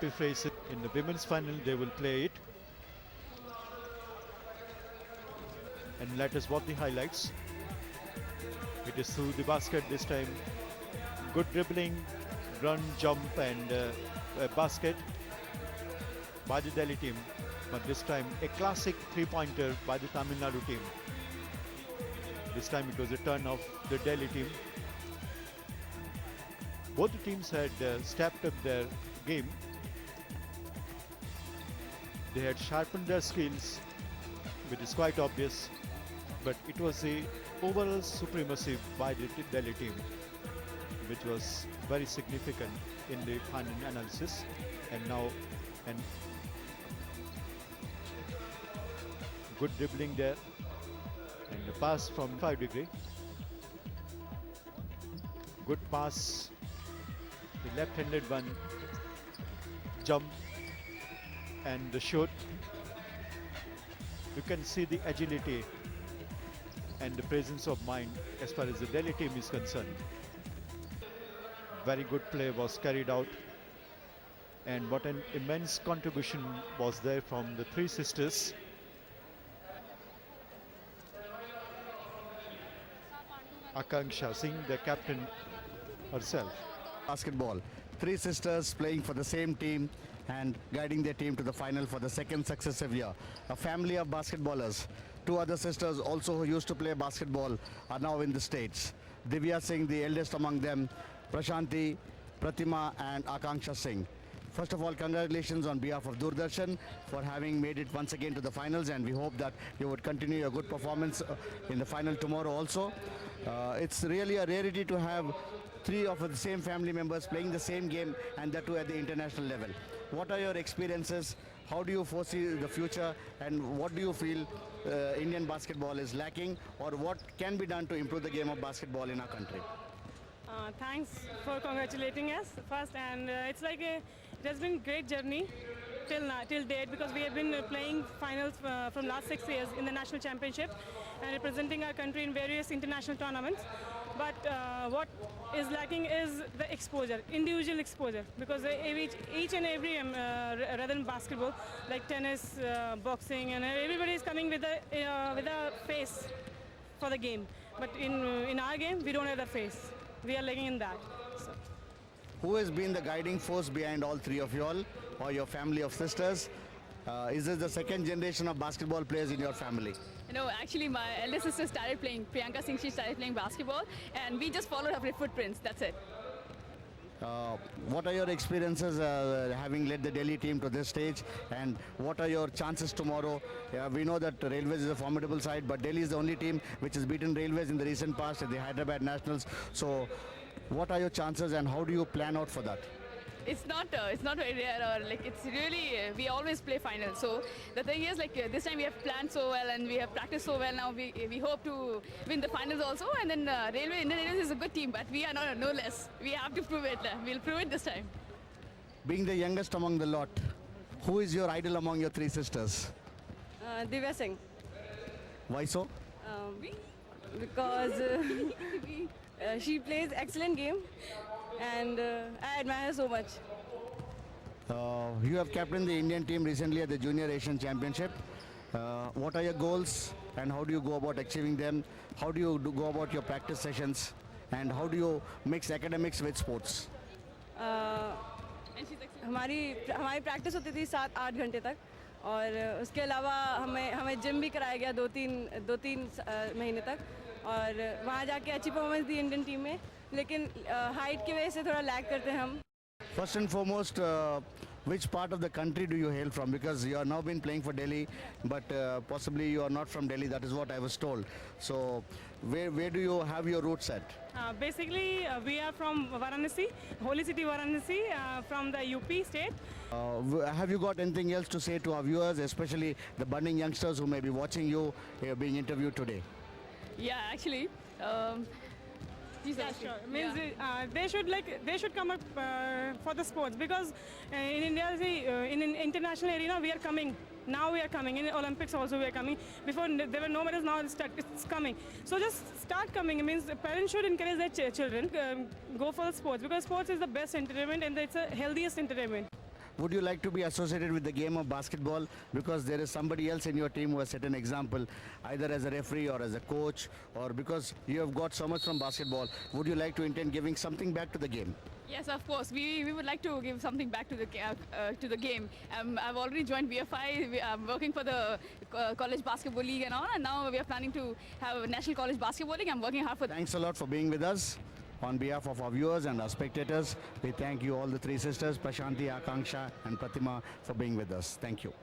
face it in the women's final. They will play it. And let us watch the highlights. It is through the basket this time. Good dribbling, run, jump and a basket by the Delhi team. But this time a classic three-pointer by the Tamil Nadu team. This time it was a turn of the Delhi team. Both the teams had stepped up their game. They had sharpened their skills, which is quite obvious. But it was the overall supremacy by the Delhi team, which was very significant in the final analysis. And now, good dribbling there, and the pass from 5 degree. Good pass, the left-handed one, jump, and the shoot. You can see the agility and the presence of mind as far as the Delhi team is concerned. Very good play was carried out, and what an immense contribution was there from the three sisters. Akanksha Singh, the captain herself. Basketball. Three sisters playing for the same team and guiding their team to the final for the second successive year. A family of basketballers. Two other sisters also who used to play basketball are now in the States. Divya Singh, the eldest among them, Prashanti, Pratima and Akanksha Singh. First of all, congratulations on behalf of Doordarshan for having made it once again to the finals, and we hope that you would continue your good performance in the final tomorrow also. It's really a rarity to have three of the same family members playing the same game, and that too at the international level. What are your experiences? How do you foresee the future, and what do you feel Indian basketball is lacking, or what can be done to improve the game of basketball in our country? Thanks for congratulating us first, and it's like it has been great journey till date, because we have been playing finals from last 6 years in the national championship and representing our country in various international tournaments. But what is lacking is the exposure, individual exposure, because each and every rather than basketball, like tennis, boxing, and everybody is coming with a face for the game. But in our game, we don't have the face. We are lacking in that. So. Who has been the guiding force behind all three of you all, or your family of sisters? Is this the second generation of basketball players in your family? No, actually my elder sister started playing, Priyanka Singh, she started playing basketball, and we just followed her footprints, that's it. What are your experiences having led the Delhi team to this stage, and what are your chances tomorrow? We know that Railways is a formidable side, but Delhi is the only team which has beaten Railways in the recent past at the Hyderabad Nationals. So what are your chances, and how do you plan out for that? It's not very rare, or like it's really, we always play finals. So the thing is, like this time we have planned so well and we have practiced so well. Now we hope to win the finals also. And then Indian Railways is a good team, but we are not no less. We have to prove it. We'll prove it this time. Being the youngest among the lot, who is your idol among your three sisters? Divya Singh. Why so? Because she plays excellent game, and I admire her so much. You have captained the Indian team recently at the Junior Asian Championship. What are your goals, and how do you go about achieving them? How do you go about your practice sessions, and how do you mix academics with sports? हमारी practice होती थी 7-8 घंटे तक, और उसके अलावा हमें gym भी कराया गया दो तीन महीने तक, और वहाँ जाके अच्छी परफॉर्मेंस दी इंडियन टीम में, लेकिन हाइट की वजह से थोड़ा लैग करते हैं हम. First and foremost, which part of the country do you hail from? Because you have now been playing for Delhi, but possibly you are not from Delhi. That is what I was told. So where do you have your roots at? Basically, we are from Varanasi, holy city Varanasi, from the UP state. Have you got anything else to say to our viewers, especially the budding youngsters who may be watching you being interviewed today? Yeah, actually. Yeah, sure. Means they should come up for the sports, because in India, in an international arena, we are coming. Now we are coming. In Olympics also we are coming. Before there were no medals, now it's coming. So just start coming. It means parents should encourage their children go for the sports, because sports is the best entertainment and it's the healthiest entertainment. would you like to be associated with the game of basketball because there is somebody else in your team who has set an example, either as a referee or as a coach, or because you have got so much from basketball, would you like to intend giving something back to the game? Yes, of course. We would like to give something back to the game. I've already joined BFI. I'm working for the college basketball league and all, and now we are planning to have a national college basketball league. I'm working hard for that. Thanks a lot for being with us. On behalf of our viewers and our spectators, we thank you all the three sisters, Prashanti, Akanksha and Pratima, for being with us. Thank you.